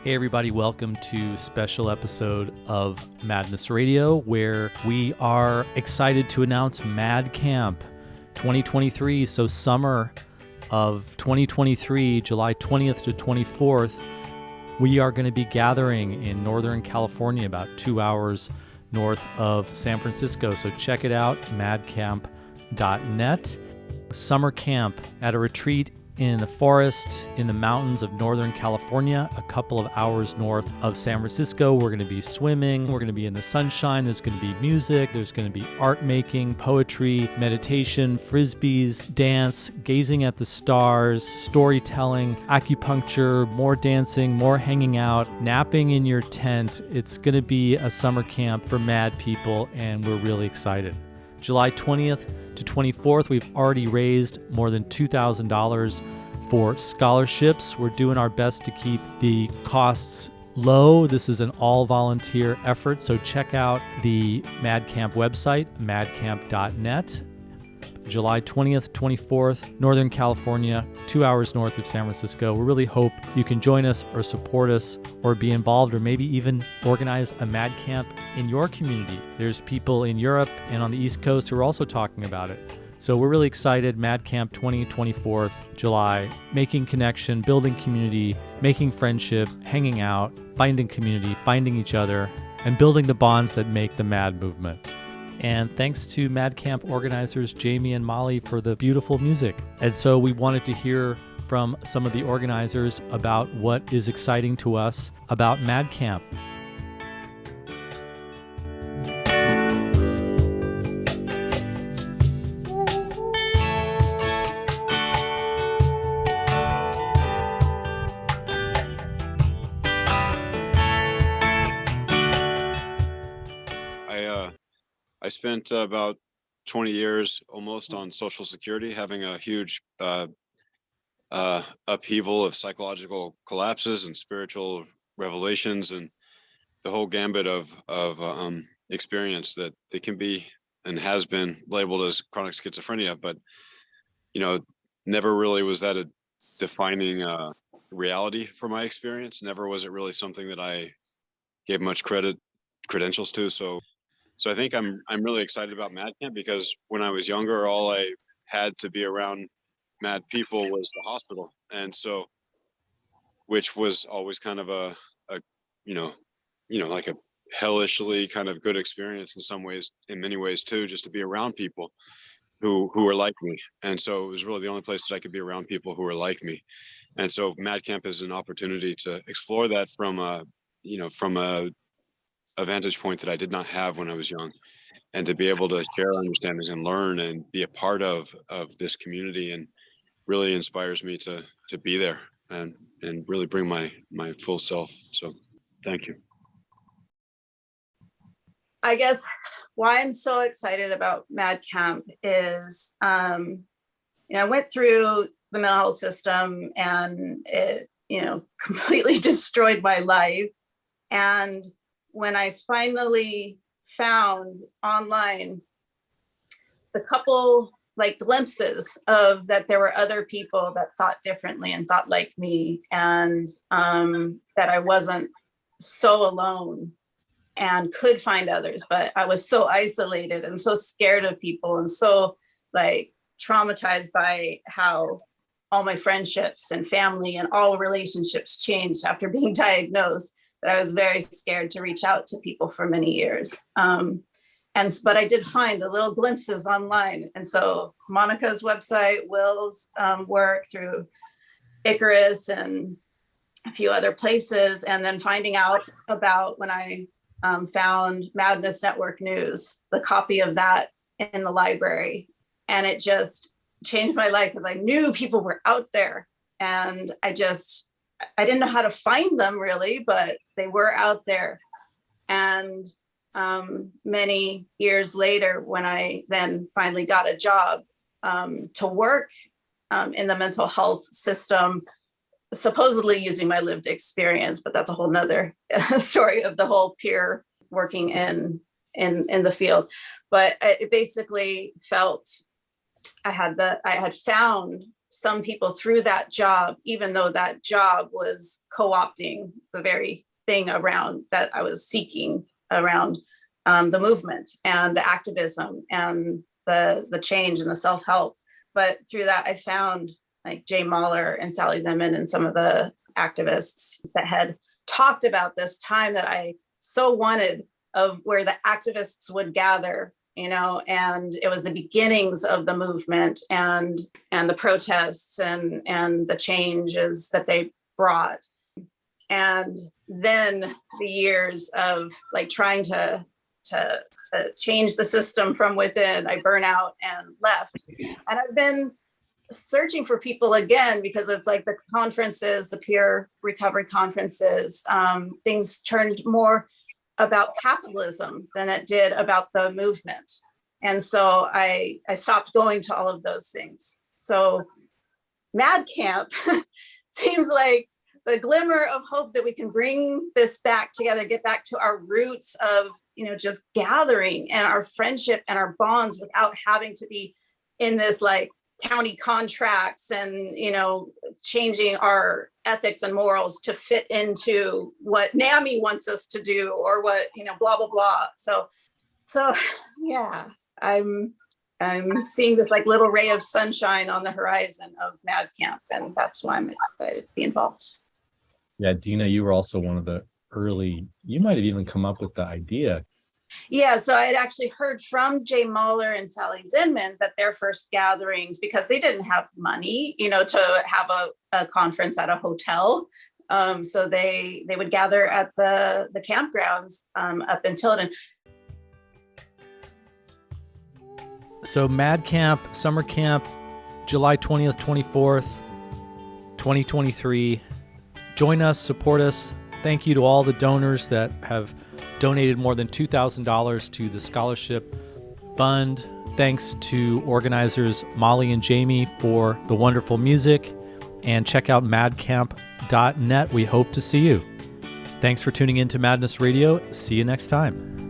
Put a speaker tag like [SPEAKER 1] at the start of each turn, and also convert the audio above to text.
[SPEAKER 1] Hey everybody, welcome to a special episode of Madness Radio, where we are excited to announce Mad Camp 2023. So summer of 2023, July 20th to 24th, we are going to be gathering in Northern California, about 2 hours north of San Francisco. So check it out, madcamp.net. Summer camp at a retreat in the forest in the mountains of Northern California, a couple of hours north of San Francisco. We're going to be swimming. We're going to be in the sunshine. There's going to be music. There's going to be art making, poetry, meditation, frisbees, dance, gazing at the stars, storytelling, acupuncture, more dancing, more hanging out, napping in your tent. It's going to be a summer camp for mad people, and we're really excited. July 20th to 24th, we've already raised more than $2,000 for scholarships. We're doing our best to keep the costs low. This is an all-volunteer effort, so check out the Mad Camp website, madcamp.net. July 20th, 24th, Northern California, 2 hours north of San Francisco. We really hope you can join us or support us or be involved or maybe even organize a Mad Camp in your community. There's people in Europe and on the East Coast who are also talking about it. So we're really excited. Mad Camp 24th July, making connection, building community, making friendship, hanging out, finding community, finding each other, and building the bonds that make the MAD movement. And thanks to Mad Camp organizers Jamie and Molly for the beautiful music. And so we wanted to hear from some of the organizers about what is exciting to us about Mad Camp.
[SPEAKER 2] I spent about 20 years almost on Social Security, having a huge upheaval of psychological collapses and spiritual revelations, and the whole gambit of experience that it can be and has been labeled as chronic schizophrenia. But never really was that a defining reality for my experience. Never was it really something that I gave much credentials to. So I think I'm really excited about Mad Camp, because when I was younger, all I had to be around mad people was the hospital, and so, which was always kind of a like a hellishly kind of good experience in some ways, in many ways too, just to be around people who were like me. And so it was really the only place that I could be around people who were like me. And so Mad Camp is an opportunity to explore that from a vantage point that I did not have when I was young, and to be able to share understandings and learn and be a part of this community, and really inspires me to be there and really bring my full self. So thank you.
[SPEAKER 3] I guess why I'm so excited about Mad Camp is, I went through the mental health system, and it, completely destroyed my life. And when I finally found online the couple glimpses of that there were other people that thought differently and thought like me, and that I wasn't so alone and could find others, but I was so isolated and so scared of people and so traumatized by how all my friendships and family and all relationships changed after being diagnosed, that I was very scared to reach out to people for many years. But I did find the little glimpses online. And so Monica's website, Will's work through Icarus and a few other places, and then finding out about when I found Madness Network News, the copy of that in the library. And it just changed my life, because I knew people were out there, and I didn't know how to find them really, but they were out there. And many years later, when I then finally got a job to work in the mental health system, supposedly using my lived experience, but that's a whole nother story of the whole peer working in the field. But it basically felt I had found some people through that job, even though that job was co-opting the very thing around that I was seeking around the movement and the activism and the change and the self-help. But through that, I found like Jay Mahler and Sally Zinman and some of the activists that had talked about this time that I so wanted, of where the activists would gather, and it was the beginnings of the movement and the protests and the changes that they brought. And then the years of like trying to change the system from within, I burn out and left. And I've been searching for people again, because it's like the conferences, the peer recovery conferences, things turned more about capitalism than it did about the movement. And so I stopped going to all of those things. So Mad Camp seems like the glimmer of hope that we can bring this back together, get back to our roots of, just gathering and our friendship and our bonds without having to be in this like county contracts and, changing our ethics and morals to fit into what NAMI wants us to do or what, blah, blah, blah. So yeah, I'm seeing this like little ray of sunshine on the horizon of Mad Camp. And that's why I'm excited to be involved.
[SPEAKER 4] Yeah, Dina, you were also one of the early, you might have even come up with the idea.
[SPEAKER 3] Yeah, so I had actually heard from Jay Mahler and Sally Zinman that their first gatherings, because they didn't have money, to have a conference at a hotel. So they would gather at the campgrounds up in Tilden.
[SPEAKER 1] So Mad Camp, Summer Camp, July 20th, 24th, 2023. Join us, support us. Thank you to all the donors that have donated more than $2,000 to the scholarship fund. Thanks to organizers Molly and Jamie for the wonderful music. And check out madcamp.net. We hope to see you. Thanks for tuning in to Madness Radio. See you next time.